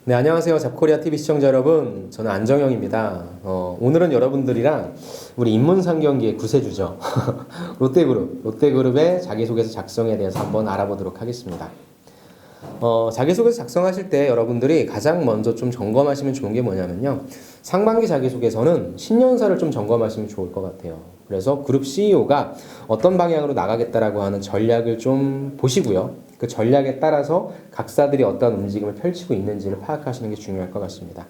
네, 안녕하세요. 잡코리아 TV 시청자 여러분. 저는 안정영입니다. 오늘은 여러분들이랑 우리 인문상경기의 구세주죠. 롯데그룹의 자기소개서 작성에 대해서 한번 알아보도록 하겠습니다. 자기소개서 작성하실 때 여러분들이 가장 먼저 좀 점검하시면 좋은 게 뭐냐면요. 상반기 자기소개서는 신년사를 좀 점검하시면 좋을 것 같아요. 그래서 그룹 CEO가 어떤 방향으로 나가겠다라고 하는 전략을 좀 보시고요. 그 전략에 따라서 각사들이 어떤 움직임을 펼치고 있는지를 파악하시는 게 중요할 것 같습니다.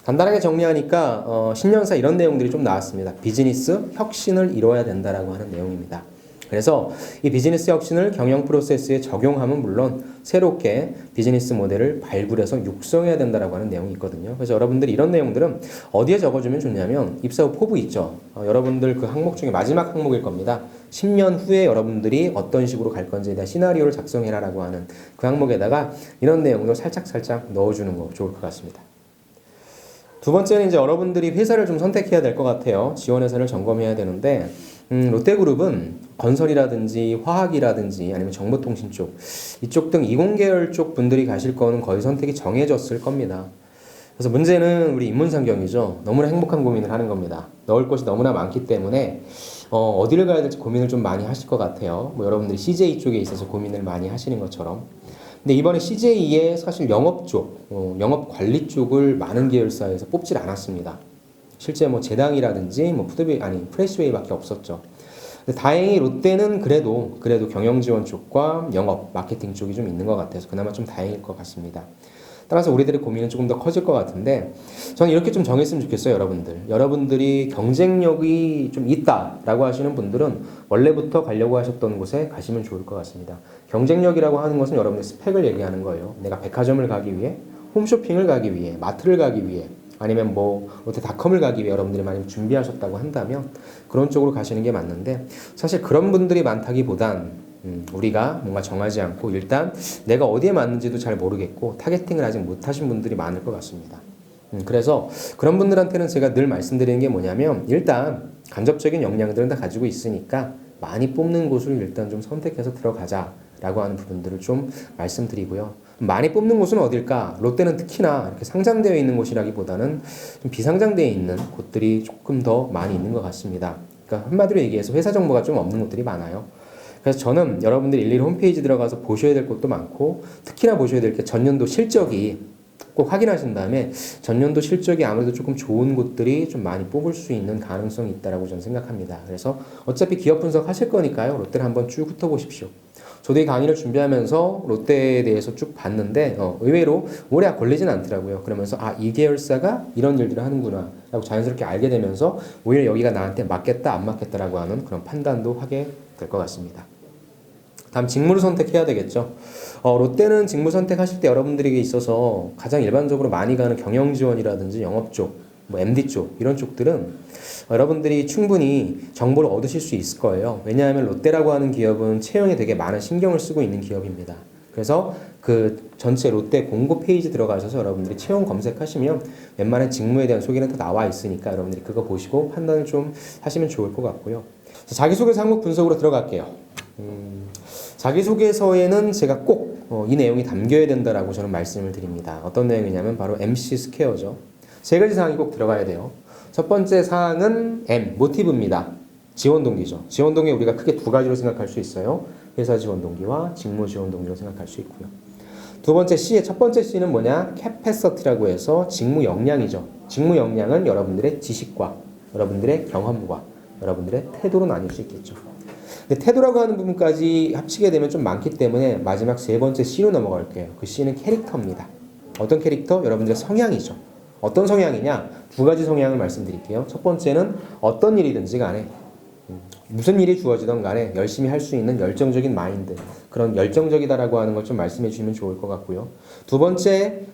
간단하게 정리하니까 신년사 이런 내용들이 좀 나왔습니다. 비즈니스 혁신을 이뤄야 된다라고 하는 내용입니다. 그래서 이 비즈니스 혁신을 경영 프로세스에 적용하면 물론 새롭게 비즈니스 모델을 발굴해서 육성해야 된다라고 하는 내용이 있거든요. 그래서 여러분들이 이런 내용들은 어디에 적어주면 좋냐면 입사 후 포부 있죠. 여러분들 그 항목 중에 마지막 항목일 겁니다. 10년 후에 여러분들이 어떤 식으로 갈 건지에 대한 시나리오를 작성해라라고 하는 그 항목에다가 이런 내용도 살짝 넣어주는 거 좋을 것 같습니다. 두 번째는 이제 여러분들이 회사를 좀 선택해야 될 것 같아요. 지원 회사를 점검해야 되는데 롯데그룹은 건설이라든지 화학이라든지 아니면 정보통신 쪽 이쪽 등 이공계열 쪽 분들이 가실 거는 거의 선택이 정해졌을 겁니다. 그래서 문제는 우리 인문상경이죠. 너무나 행복한 고민을 하는 겁니다. 넣을 곳이 너무나 많기 때문에 어디를 가야 될지 고민을 좀 많이 하실 것 같아요. 뭐 여러분들이 CJ 쪽에 있어서 고민을 많이 하시는 것처럼. 근데 이번에 CJ의 사실 영업 쪽, 영업 관리 쪽을 많은 계열사에서 뽑질 않았습니다. 실제 뭐 제당이라든지 뭐 프레시웨이밖에 없었죠. 근데 다행히 롯데는 그래도 경영 지원 쪽과 영업, 마케팅 쪽이 좀 있는 것 같아서 그나마 좀 다행일 것 같습니다. 따라서 우리들의 고민은 조금 더 커질 것 같은데 저는 이렇게 좀 정했으면 좋겠어요, 여러분들. 여러분들이 경쟁력이 좀 있다라고 하시는 분들은 원래부터 가려고 하셨던 곳에 가시면 좋을 것 같습니다. 경쟁력이라고 하는 것은 여러분의 스펙을 얘기하는 거예요. 내가 백화점을 가기 위해, 홈쇼핑을 가기 위해, 마트를 가기 위해, 아니면 뭐 롯데닷컴을 가기 위해 여러분들이 많이 준비하셨다고 한다면 그런 쪽으로 가시는 게 맞는데 사실 그런 분들이 많다기보단 우리가 뭔가 정하지 않고 일단 내가 어디에 맞는지도 잘 모르겠고 타겟팅을 아직 못하신 분들이 많을 것 같습니다. 그래서 그런 분들한테는 제가 늘 말씀드리는 게 뭐냐면 일단 간접적인 역량들은 다 가지고 있으니까 많이 뽑는 곳을 일단 좀 선택해서 들어가자라고 하는 부분들을 좀 말씀드리고요. 많이 뽑는 곳은 어딜까? 롯데는 특히나 이렇게 상장되어 있는 곳이라기보다는 좀 비상장되어 있는 곳들이 조금 더 많이 있는 것 같습니다. 그러니까 한마디로 얘기해서 회사 정보가 좀 없는 곳들이 많아요. 그래서 저는 여러분들이 일일이 홈페이지 들어가서 보셔야 될 것도 많고 특히나 보셔야 될 게 전년도 실적이 꼭 확인하신 다음에 전년도 실적이 아무래도 조금 좋은 곳들이 좀 많이 뽑을 수 있는 가능성이 있다고 저는 생각합니다. 그래서 어차피 기업 분석 하실 거니까요. 롯데를 한번 쭉 훑어보십시오. 저도 이 강의를 준비하면서 롯데에 대해서 쭉 봤는데 의외로 오래 걸리진 않더라고요. 그러면서 이 계열사가 이런 일들을 하는구나 라고 자연스럽게 알게 되면서 오히려 여기가 나한테 맞겠다 안 맞겠다라고 하는 그런 판단도 하게 될 것 같습니다. 다음 직무를 선택해야 되겠죠. 롯데는 직무 선택하실 때 여러분들에게 있어서 가장 일반적으로 많이 가는 경영 지원이라든지 영업 쪽, 뭐 MD 쪽 이런 쪽들은 여러분들이 충분히 정보를 얻으실 수 있을 거예요. 왜냐하면 롯데라고 하는 기업은 채용에 되게 많은 신경을 쓰고 있는 기업입니다. 그래서 그 전체 롯데 공고 페이지 들어가셔서 여러분들이 채용 검색하시면 웬만한 직무에 대한 소개는 다 나와 있으니까 여러분들이 그거 보시고 판단을 좀 하시면 좋을 것 같고요. 자기소개서 항목 분석으로 들어갈게요. 자기소개서에는 제가 꼭 이 내용이 담겨야 된다라고 저는 말씀을 드립니다. 어떤 내용이냐면 바로 MC 스퀘어죠. 세 가지 사항이 꼭 들어가야 돼요. 첫 번째 사항은 M, 모티브입니다. 지원 동기죠. 지원 동기 우리가 크게 두 가지로 생각할 수 있어요. 회사 지원 동기와 직무 지원 동기로 생각할 수 있고요. 두 번째 C의 첫 번째 C는 뭐냐? 캐패서티라고 해서 직무 역량이죠. 직무 역량은 여러분들의 지식과 여러분들의 경험과 여러분들의 태도로 나뉠 수 있겠죠. 근데 태도라고 하는 부분까지 합치게 되면 좀 많기 때문에 마지막 세 번째 C로 넘어갈게요. 그 C는 캐릭터입니다. 어떤 캐릭터? 여러분들의 성향이죠. 어떤 성향이냐? 두 가지 성향을 말씀드릴게요. 첫 번째는 어떤 일이든지 간에 무슨 일이 주어지던 간에 열심히 할 수 있는 열정적인 마인드, 그런 열정적이다라고 하는 걸 좀 말씀해 주시면 좋을 것 같고요. 두 번째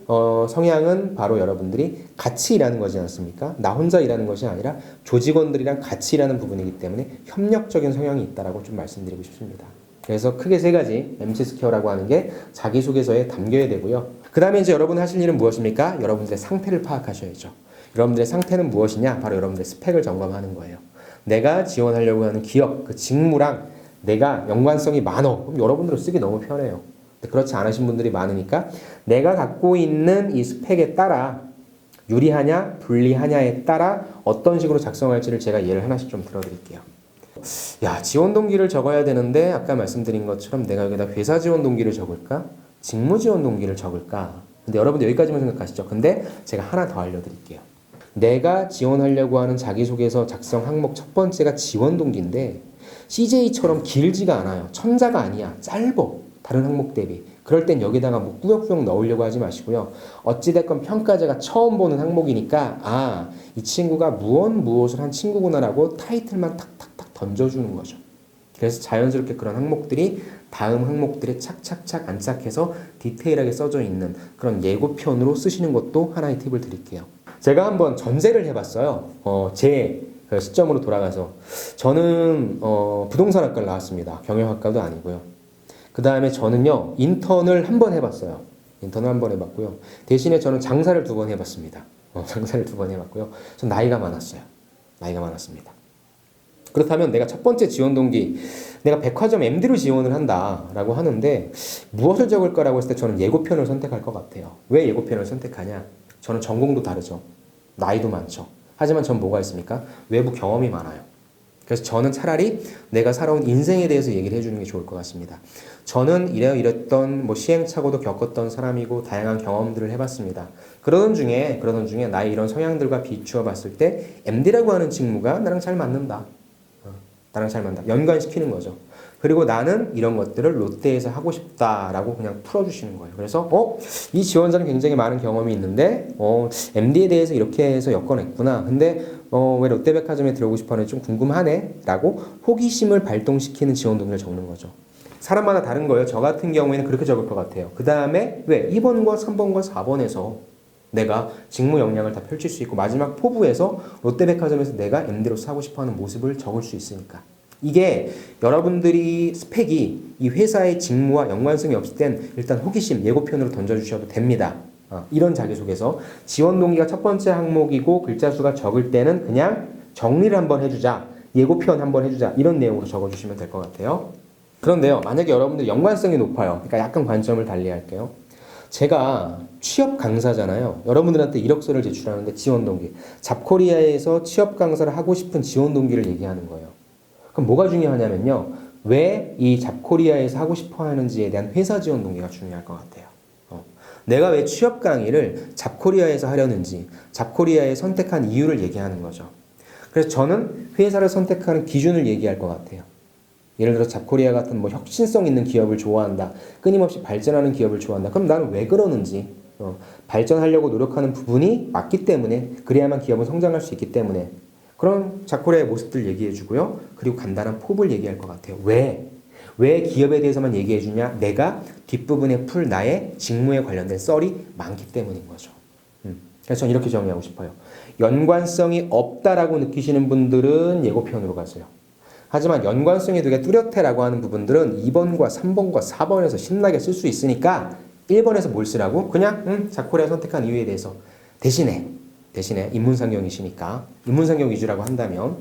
성향은 바로 여러분들이 같이 일하는 거지 않습니까? 나 혼자 일하는 것이 아니라 조직원들이랑 같이 일하는 부분이기 때문에 협력적인 성향이 있다라고 좀 말씀드리고 싶습니다. 그래서 크게 세 가지 MC 스퀘어라고 하는 게 자기소개서에 담겨야 되고요. 그 다음에 이제 여러분이 하실 일은 무엇입니까? 여러분들의 상태를 파악하셔야죠. 여러분들의 상태는 무엇이냐? 바로 여러분들의 스펙을 점검하는 거예요. 내가 지원하려고 하는 기업, 그 직무랑 내가 연관성이 많어. 그럼 여러분들은 쓰기 너무 편해요. 근데 그렇지 않으신 분들이 많으니까 내가 갖고 있는 이 스펙에 따라 유리하냐 불리하냐에 따라 어떤 식으로 작성할지를 제가 예를 하나씩 좀 들어드릴게요. 야, 지원 동기를 적어야 되는데 아까 말씀드린 것처럼 내가 여기다 회사 지원 동기를 적을까? 직무 지원 동기를 적을까? 근데 여러분들 여기까지만 생각하시죠. 근데 제가 하나 더 알려드릴게요. 내가 지원하려고 하는 자기소개서 작성 항목 첫 번째가 지원 동기인데 CJ처럼 길지가 않아요. 천자가 아니야. 짧어. 다른 항목 대비. 그럴 땐 여기다가 뭐 꾸역꾸역 넣으려고 하지 마시고요. 어찌됐건 평가자가 처음 보는 항목이니까 이 친구가 무엇을 한 친구구나라고 타이틀만 탁탁탁 던져주는 거죠. 그래서 자연스럽게 그런 항목들이 다음 항목들에 착착착 안착해서 디테일하게 써져 있는 그런 예고편으로 쓰시는 것도 하나의 팁을 드릴게요. 제가 한번 전제를 해봤어요. 제 시점으로 돌아가서 저는 부동산학과를 나왔습니다. 경영학과도 아니고요. 그 다음에 저는요 인턴을 한 번 해봤어요. 인턴을 한 번 해봤고요. 대신에 저는 장사를 2번 해봤습니다. 장사를 2번 해봤고요. 전 나이가 많았어요. 나이가 많았습니다. 그렇다면 내가 첫 번째 지원 동기, 내가 백화점 MD로 지원을 한다라고 하는데 무엇을 적을까라고 했을 때 저는 예고편을 선택할 것 같아요. 왜 예고편을 선택하냐? 저는 전공도 다르죠. 나이도 많죠. 하지만 전 뭐가 있습니까? 외부 경험이 많아요. 그래서 저는 차라리 내가 살아온 인생에 대해서 얘기를 해주는 게 좋을 것 같습니다. 저는 이랬던 시행착오도 겪었던 사람이고 다양한 경험들을 해봤습니다. 그러던 중에 나의 이런 성향들과 비추어 봤을 때 MD라고 하는 직무가 나랑 잘 맞는다. 나랑 잘 맞는다. 연관시키는 거죠. 그리고 나는 이런 것들을 롯데에서 하고 싶다라고 그냥 풀어주시는 거예요. 그래서 이 지원자는 굉장히 많은 경험이 있는데 MD에 대해서 이렇게 해서 엮어냈구나. 근데 왜 롯데백화점에 들어오고 싶어하는지 좀 궁금하네 라고 호기심을 발동시키는 지원 동기를 적는 거죠. 사람마다 다른 거예요. 저 같은 경우에는 그렇게 적을 것 같아요. 그 다음에 왜 2번과 3번과 4번에서 내가 직무 역량을 다 펼칠 수 있고 마지막 포부에서 롯데백화점에서 내가 MD로서 하고 싶어하는 모습을 적을 수 있으니까. 이게 여러분들이 스펙이 이 회사의 직무와 연관성이 없을 땐 일단 호기심, 예고편으로 던져주셔도 됩니다. 이런 자기소개서. 지원 동기가 첫 번째 항목이고 글자 수가 적을 때는 그냥 정리를 한번 해주자. 예고편 한번 해주자. 이런 내용으로 적어주시면 될 것 같아요. 그런데요, 만약에 여러분들 연관성이 높아요. 그러니까 약간 관점을 달리할게요. 제가 취업 강사잖아요. 여러분들한테 이력서를 제출하는데 지원 동기. 잡코리아에서 취업 강사를 하고 싶은 지원 동기를 얘기하는 거예요. 그럼 뭐가 중요하냐면요. 왜 이 잡코리아에서 하고 싶어 하는지에 대한 회사 지원 동기가 중요할 것 같아요. 내가 왜 취업 강의를 잡코리아에서 하려는지, 잡코리아에 선택한 이유를 얘기하는 거죠. 그래서 저는 회사를 선택하는 기준을 얘기할 것 같아요. 예를 들어 잡코리아 같은 혁신성 있는 기업을 좋아한다. 끊임없이 발전하는 기업을 좋아한다. 그럼 나는 왜 그러는지, 발전하려고 노력하는 부분이 맞기 때문에, 그래야만 기업은 성장할 수 있기 때문에 그런 잡코리아의 모습들 얘기해주고요. 그리고 간단한 포부를 얘기할 것 같아요. 왜 기업에 대해서만 얘기해주냐? 내가 뒷부분에 풀 나의 직무에 관련된 썰이 많기 때문인 거죠. 그래서 저는 이렇게 정리하고 싶어요. 연관성이 없다라고 느끼시는 분들은 예고편으로 가세요. 하지만 연관성이 되게 뚜렷해라고 하는 부분들은 2번과 3번과 4번에서 신나게 쓸 수 있으니까 1번에서 뭘 쓰라고? 그냥 잡코리아 선택한 이유에 대해서 대신에 인문상경이시니까 인문상경 위주라고 한다면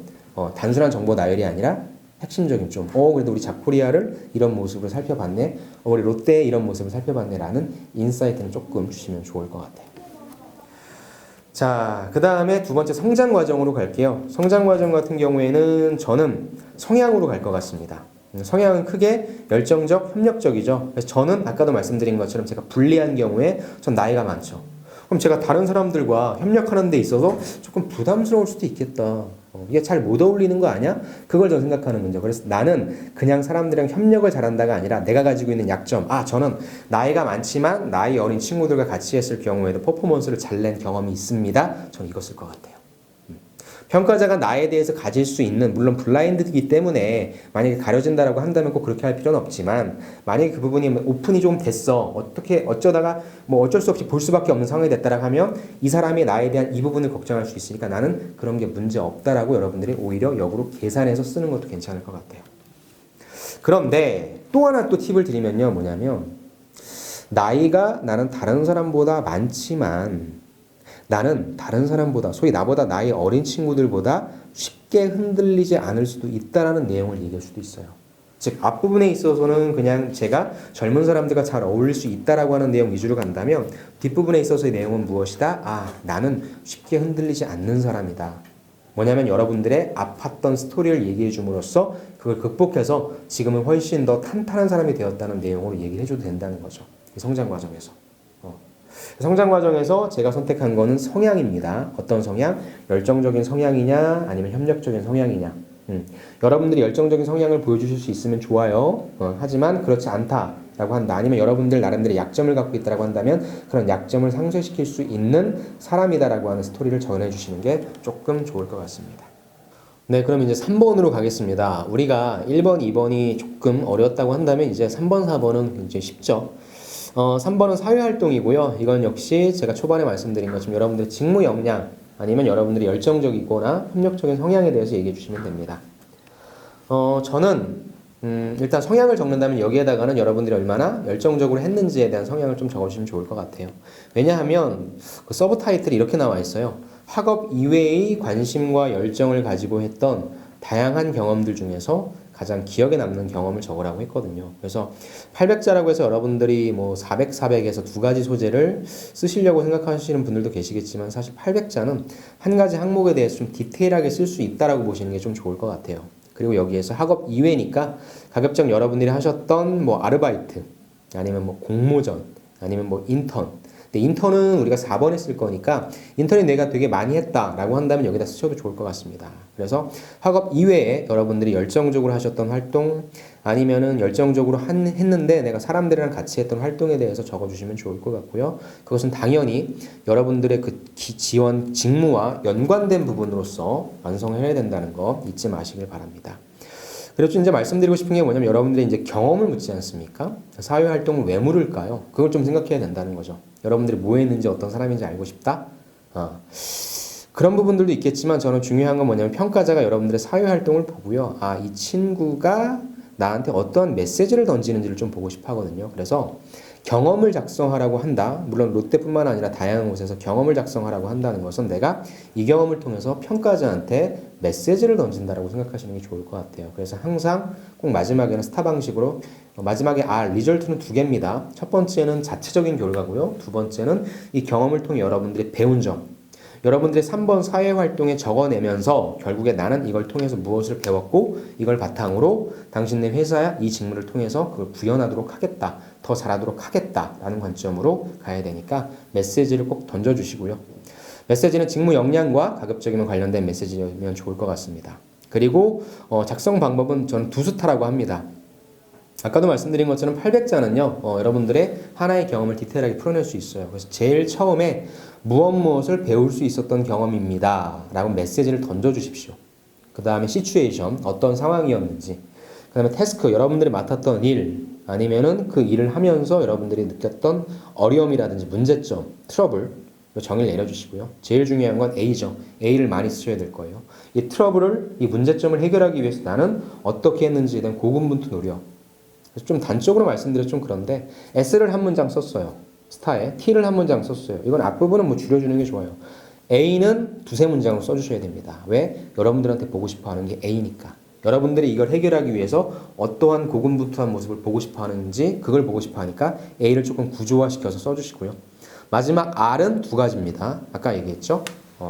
단순한 정보 나열이 아니라 핵심적인 좀 그래도 우리 잡코리아를 이런 모습으로 살펴봤네, 우리 롯데의 이런 모습을 살펴봤네 라는 인사이트는 조금 주시면 좋을 것 같아요. 자, 그 다음에 두 번째 성장 과정으로 갈게요. 성장 과정 같은 경우에는 저는 성향으로 갈 것 같습니다. 성향은 크게 열정적, 협력적이죠. 그래서 저는 아까도 말씀드린 것처럼 제가 불리한 경우에 전 나이가 많죠. 그럼 제가 다른 사람들과 협력하는 데 있어서 조금 부담스러울 수도 있겠다. 이게 잘 못 어울리는 거 아니야? 그걸 저 생각하는 거죠. 그래서 나는 그냥 사람들이랑 협력을 잘한다가 아니라 내가 가지고 있는 약점. 저는 나이가 많지만 나이 어린 친구들과 같이 했을 경우에도 퍼포먼스를 잘 낸 경험이 있습니다. 저는 이거 쓸 것 같아요. 평가자가 나에 대해서 가질 수 있는, 물론 블라인드이기 때문에 만약에 가려진다라고 한다면 꼭 그렇게 할 필요는 없지만, 만약에 그 부분이 오픈이 좀 됐어, 어쩌다가 어쩔 수 없이 볼 수밖에 없는 상황이 됐다라고 하면 이 사람이 나에 대한 이 부분을 걱정할 수 있으니까 나는 그런 게 문제 없다라고 여러분들이 오히려 역으로 계산해서 쓰는 것도 괜찮을 것 같아요. 그런데 또 하나 또 팁을 드리면요, 뭐냐면 나이가 나는 다른 사람보다 많지만 나는 다른 사람보다, 소위 나보다 나이 어린 친구들보다 쉽게 흔들리지 않을 수도 있다라는 내용을 얘기할 수도 있어요. 즉 앞부분에 있어서는 그냥 제가 젊은 사람들과 잘 어울릴 수 있다라고 하는 내용 위주로 간다면 뒷부분에 있어서의 내용은 무엇이다? 아, 나는 쉽게 흔들리지 않는 사람이다. 뭐냐면 여러분들의 아팠던 스토리를 얘기해 줌으로써 그걸 극복해서 지금은 훨씬 더 탄탄한 사람이 되었다는 내용으로 얘기를 해줘도 된다는 거죠. 성장 과정에서. 성장 과정에서 제가 선택한 거는 성향입니다. 어떤 성향? 열정적인 성향이냐 아니면 협력적인 성향이냐. 여러분들이 열정적인 성향을 보여주실 수 있으면 좋아요. 하지만 그렇지 않다라고 한다. 아니면 여러분들 나름대로 약점을 갖고 있다라고 한다면 그런 약점을 상쇄시킬 수 있는 사람이다라고 하는 스토리를 전해주시는 게 조금 좋을 것 같습니다. 네, 그럼 이제 3번으로 가겠습니다. 우리가 1번, 2번이 조금 어려웠다고 한다면 이제 3번, 4번은 이제 쉽죠. 3번은 사회활동이고요. 이건 역시 제가 초반에 말씀드린 것처럼 여러분들의 직무 역량 아니면 여러분들이 열정적이거나 협력적인 성향에 대해서 얘기해 주시면 됩니다. 저는 일단 성향을 적는다면 여기에다가는 여러분들이 얼마나 열정적으로 했는지에 대한 성향을 좀 적어주시면 좋을 것 같아요. 왜냐하면 그 서브 타이틀이 이렇게 나와 있어요. 학업 이외의 관심과 열정을 가지고 했던 다양한 경험들 중에서 가장 기억에 남는 경험을 적으라고 했거든요. 그래서 800자라고 해서 여러분들이 뭐 400, 400에서 두 가지 소재를 쓰시려고 생각하시는 분들도 계시겠지만 사실 800자는 한 가지 항목에 대해서 좀 디테일하게 쓸 수 있다라고 보시는 게 좀 좋을 것 같아요. 그리고 여기에서 학업 이외니까 가급적 여러분들이 하셨던 뭐 아르바이트 아니면 뭐 공모전 아니면 뭐 인턴. 근데 인턴은 우리가 4번에 쓸 거니까 인턴이 내가 되게 많이 했다라고 한다면 여기다 쓰셔도 좋을 것 같습니다. 그래서 학업 이외에 여러분들이 열정적으로 하셨던 활동 아니면은 열정적으로 했는데 내가 사람들이랑 같이 했던 활동에 대해서 적어주시면 좋을 것 같고요. 그것은 당연히 여러분들의 그 지원 직무와 연관된 부분으로서 완성해야 된다는 거 잊지 마시길 바랍니다. 그래서 이제 말씀드리고 싶은 게 뭐냐면 여러분들이 이제 경험을 묻지 않습니까? 사회활동을 왜 물을까요? 그걸 좀 생각해야 된다는 거죠. 여러분들이 뭐 했는지 어떤 사람인지 알고 싶다? 그런 부분들도 있겠지만 저는 중요한 건 뭐냐면 평가자가 여러분들의 사회활동을 보고요. 아, 이 친구가 나한테 어떤 메시지를 던지는지를 좀 보고 싶어 하거든요. 그래서 경험을 작성하라고 한다. 물론 롯데뿐만 아니라 다양한 곳에서 경험을 작성하라고 한다는 것은 내가 이 경험을 통해서 평가자한테 메시지를 던진다라고 생각하시는 게 좋을 것 같아요. 그래서 항상 꼭 마지막에는 스타 방식으로 마지막에 리절트는 두 개입니다. 첫 번째는 자체적인 결과고요. 두 번째는 이 경험을 통해 여러분들이 배운 점. 여러분들이 3번 사회활동에 적어내면서 결국에 나는 이걸 통해서 무엇을 배웠고 이걸 바탕으로 당신네 회사야 이 직무를 통해서 그걸 구현하도록 하겠다. 더 잘하도록 하겠다라는 관점으로 가야 되니까 메시지를 꼭 던져주시고요. 메시지는 직무 역량과 가급적이면 관련된 메시지면 좋을 것 같습니다. 그리고 작성 방법은 저는 두 스타라고 합니다. 아까도 말씀드린 것처럼 800자는요. 여러분들의 하나의 경험을 디테일하게 풀어낼 수 있어요. 그래서 제일 처음에 무엇을 배울 수 있었던 경험입니다. 라고 메시지를 던져주십시오. 그 다음에 시츄에이션, 어떤 상황이었는지. 그 다음에 태스크, 여러분들이 맡았던 일, 아니면은 그 일을 하면서 여러분들이 느꼈던 어려움이라든지 문제점, 트러블, 정의를 내려주시고요. 제일 중요한 건 A죠. A를 많이 쓰셔야 될 거예요. 이 트러블을, 이 문제점을 해결하기 위해서 나는 어떻게 했는지에 대한 고군분투 노력. 그래서 좀 단적으로 말씀드려서 좀 그런데 S를 한 문장 썼어요. 스타에 T를 한 문장 썼어요. 이건 앞부분은 뭐 줄여주는 게 좋아요. A는 두세 문장으로 써주셔야 됩니다. 왜? 여러분들한테 보고 싶어 하는 게 A니까. 여러분들이 이걸 해결하기 위해서 어떠한 고군분투한 모습을 보고 싶어 하는지 그걸 보고 싶어 하니까 A를 조금 구조화시켜서 써주시고요. 마지막 R은 두 가지입니다. 아까 얘기했죠?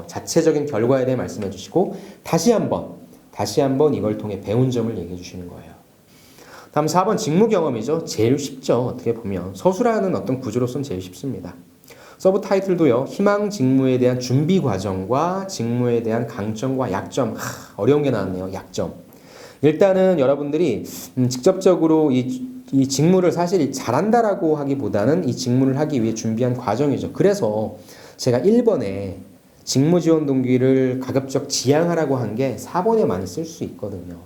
자체적인 결과에 대해 말씀해 주시고 다시 한번 이걸 통해 배운 점을 얘기해 주시는 거예요. 다음 4번 직무 경험이죠. 제일 쉽죠. 어떻게 보면 서술하는 어떤 구조로서는 제일 쉽습니다. 서브 타이틀도요. 희망 직무에 대한 준비 과정과 직무에 대한 강점과 약점. 어려운 게 나왔네요. 약점. 일단은 여러분들이 직접적으로 이 직무를 사실 잘한다라고 하기보다는 이 직무를 하기 위해 준비한 과정이죠. 그래서 제가 1번에 직무 지원 동기를 가급적 지향하라고 한 게 4번에 많이 쓸 수 있거든요.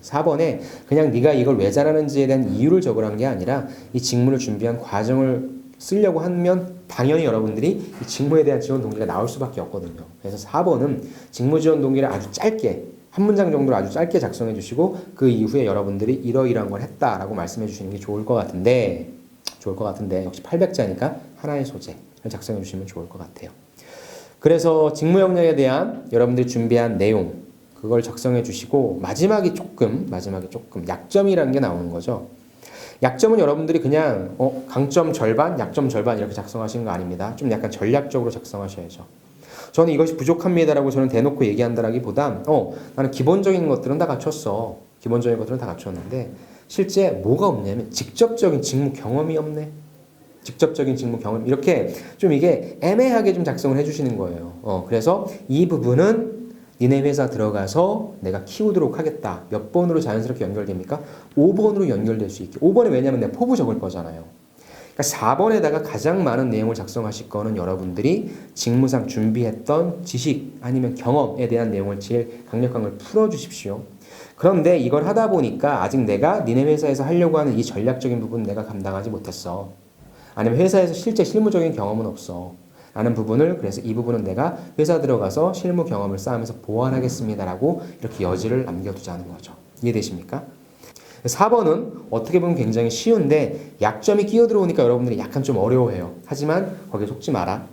4번에 그냥 네가 이걸 왜 잘하는지에 대한 이유를 적으라는 게 아니라 이 직무를 준비한 과정을 쓰려고 하면 당연히 여러분들이 이 직무에 대한 지원 동기가 나올 수밖에 없거든요. 그래서 4번은 직무 지원 동기를 아주 짧게 한 문장 정도로 아주 짧게 작성해 주시고 그 이후에 여러분들이 이러이러한 걸 했다라고 말씀해 주시는 게 좋을 것 같은데 역시 800자니까 하나의 소재를 작성해 주시면 좋을 것 같아요. 그래서 직무 역량에 대한 여러분들이 준비한 내용 그걸 작성해 주시고 마지막에 조금 약점이라는 게 나오는 거죠. 약점은 여러분들이 그냥 강점 절반, 약점 절반 이렇게 작성하시는 거 아닙니다. 좀 약간 전략적으로 작성하셔야죠. 저는 이것이 부족합니다라고 저는 대놓고 얘기한다라기보단 나는 기본적인 것들은 다 갖췄어. 기본적인 것들은 다 갖췄는데 실제 뭐가 없냐면 직접적인 직무 경험이 없네. 직접적인 직무 경험 이렇게 좀 이게 애매하게 좀 작성을 해주시는 거예요. 그래서 이 부분은 니네 회사 들어가서 내가 키우도록 하겠다. 몇 번으로 자연스럽게 연결됩니까? 5번으로 연결될 수 있게. 5번에 왜냐면 내가 포부 적을 거잖아요. 그러니까 4번에다가 가장 많은 내용을 작성하실 거는 여러분들이 직무상 준비했던 지식 아니면 경험에 대한 내용을 제일 강력한 걸 풀어주십시오. 그런데 이걸 하다 보니까 아직 내가 니네 회사에서 하려고 하는 이 전략적인 부분 내가 감당하지 못했어. 아니면 회사에서 실제 실무적인 경험은 없어. 라는 부분을 그래서 이 부분은 내가 회사 들어가서 실무 경험을 쌓으면서 보완하겠습니다라고 이렇게 여지를 남겨두자는 거죠. 이해되십니까? 4번은 어떻게 보면 굉장히 쉬운데 약점이 끼어들어오니까 여러분들이 약간 좀 어려워해요. 하지만 거기에 속지 마라.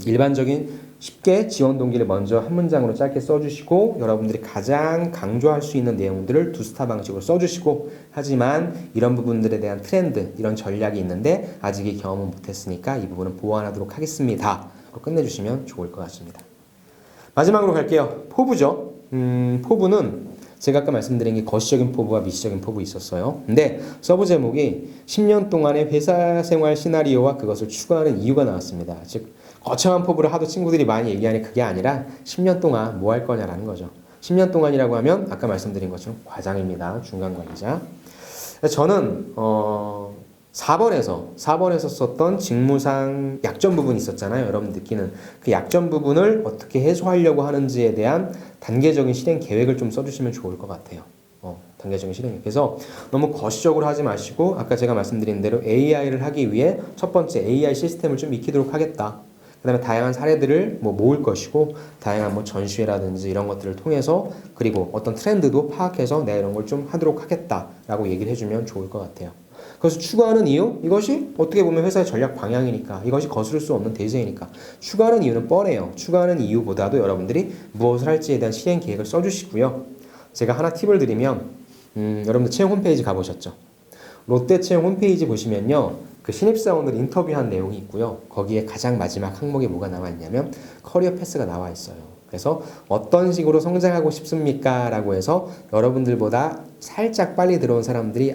일반적인 쉽게 지원 동기를 먼저 한 문장으로 짧게 써주시고 여러분들이 가장 강조할 수 있는 내용들을 두 스타 방식으로 써주시고 하지만 이런 부분들에 대한 트렌드, 이런 전략이 있는데 아직 이 경험은 못했으니까 이 부분은 보완하도록 하겠습니다. 끝내주시면 좋을 것 같습니다. 마지막으로 갈게요. 포부죠. 포부는 제가 아까 말씀드린 게 거시적인 포부와 미시적인 포부 있었어요. 근데 서브 제목이 10년 동안의 회사 생활 시나리오와 그것을 추구하는 이유가 나왔습니다. 즉 거창한 포부를 하도 친구들이 많이 얘기하니 그게 아니라 10년 동안 뭐 할 거냐라는 거죠. 10년 동안이라고 하면 아까 말씀드린 것처럼 과장입니다. 중간 관리자. 저는 4번에서 썼던 직무상 약점 부분이 있었잖아요. 여러분 느끼는 그 약점 부분을 어떻게 해소하려고 하는지에 대한 단계적인 실행 계획을 좀 써주시면 좋을 것 같아요. 단계적인 실행. 그래서 너무 거시적으로 하지 마시고 아까 제가 말씀드린 대로 AI를 하기 위해 첫 번째 AI 시스템을 좀 익히도록 하겠다. 그 다음에 다양한 사례들을 모을 것이고 다양한 전시회라든지 이런 것들을 통해서 그리고 어떤 트렌드도 파악해서 내가 이런 걸 좀 하도록 하겠다라고 얘기를 해주면 좋을 것 같아요. 그래서 추구하는 이유? 이것이 어떻게 보면 회사의 전략 방향이니까 이것이 거스를 수 없는 대세이니까 추구하는 이유는 뻔해요. 추구하는 이유보다도 여러분들이 무엇을 할지에 대한 실행 계획을 써주시고요. 제가 하나 팁을 드리면 여러분들 채용 홈페이지 가보셨죠? 롯데 채용 홈페이지 보시면요. 그 신입사원들 인터뷰한 내용이 있고요. 거기에 가장 마지막 항목에 뭐가 나와 있냐면 커리어 패스가 나와 있어요. 그래서 어떤 식으로 성장하고 싶습니까? 라고 해서 여러분들보다 살짝 빨리 들어온 사람들이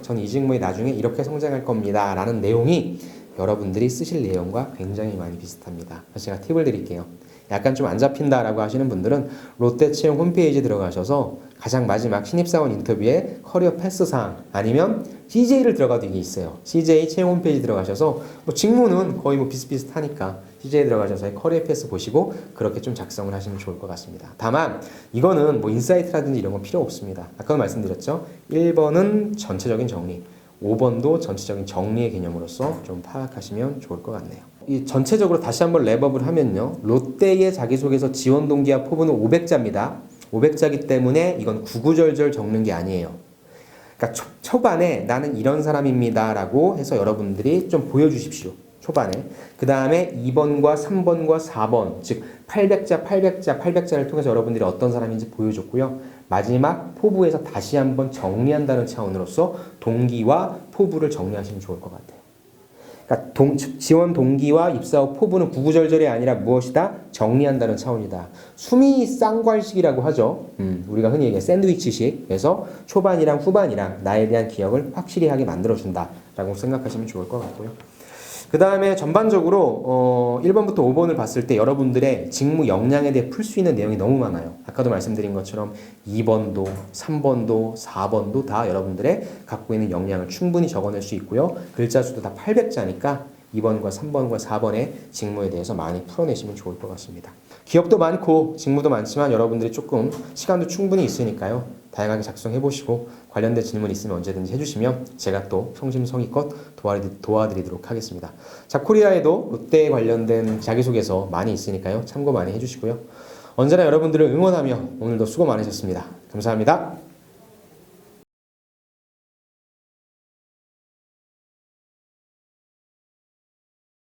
전 이 직무에 나중에 이렇게 성장할 겁니다. 라는 내용이 여러분들이 쓰실 내용과 굉장히 많이 비슷합니다. 그래서 제가 팁을 드릴게요. 약간 좀 안 잡힌다라고 하시는 분들은 롯데 채용 홈페이지 들어가셔서 가장 마지막 신입사원 인터뷰에 커리어 패스 사항 아니면 CJ를 들어가도 이게 있어요. CJ 채용 홈페이지 들어가셔서 직무는 거의 비슷비슷하니까 CJ 들어가셔서 커리어 패스 보시고 그렇게 좀 작성을 하시면 좋을 것 같습니다. 다만 이거는 인사이트라든지 이런 건 필요 없습니다. 아까도 말씀드렸죠. 1번은 전체적인 정리, 5번도 전체적인 정리의 개념으로서 좀 파악하시면 좋을 것 같네요. 이 전체적으로 다시 한번 랩업을 하면요. 롯데의 자기소개서 지원 동기와 포부는 500자입니다. 500자이기 때문에 이건 구구절절 적는 게 아니에요. 그러니까 초반에 나는 이런 사람입니다 라고 해서 여러분들이 좀 보여주십시오. 초반에. 그 다음에 2번과 3번과 4번 즉 800자를 통해서 여러분들이 어떤 사람인지 보여줬고요. 마지막 포부에서 다시 한번 정리한다는 차원으로서 동기와 포부를 정리하시면 좋을 것 같아요. 그러니까 지원 동기와 입사 후 포부는 구구절절이 아니라 무엇이다? 정리한다는 차원이다. 수미 쌍괄식이라고 하죠. 우리가 흔히 얘기해 샌드위치식. 그래서 초반이랑 후반이랑 나에 대한 기억을 확실히 하게 만들어준다 라고 생각하시면 좋을 것 같고요. 그 다음에 전반적으로 1번부터 5번을 봤을 때 여러분들의 직무 역량에 대해 풀 수 있는 내용이 너무 많아요. 아까도 말씀드린 것처럼 2번도 3번도 4번도 다 여러분들의 갖고 있는 역량을 충분히 적어낼 수 있고요. 글자 수도 다 800자니까 2번과 3번과 4번의 직무에 대해서 많이 풀어내시면 좋을 것 같습니다. 기업도 많고 직무도 많지만 여러분들이 조금 시간도 충분히 있으니까요. 다양하게 작성해보시고 관련된 질문 있으면 언제든지 해주시면 제가 또 성심성의껏 도와드리도록 하겠습니다. 잡코리아에도 롯데에 관련된 자기소개서 많이 있으니까요. 참고 많이 해주시고요. 언제나 여러분들을 응원하며 오늘도 수고 많으셨습니다. 감사합니다.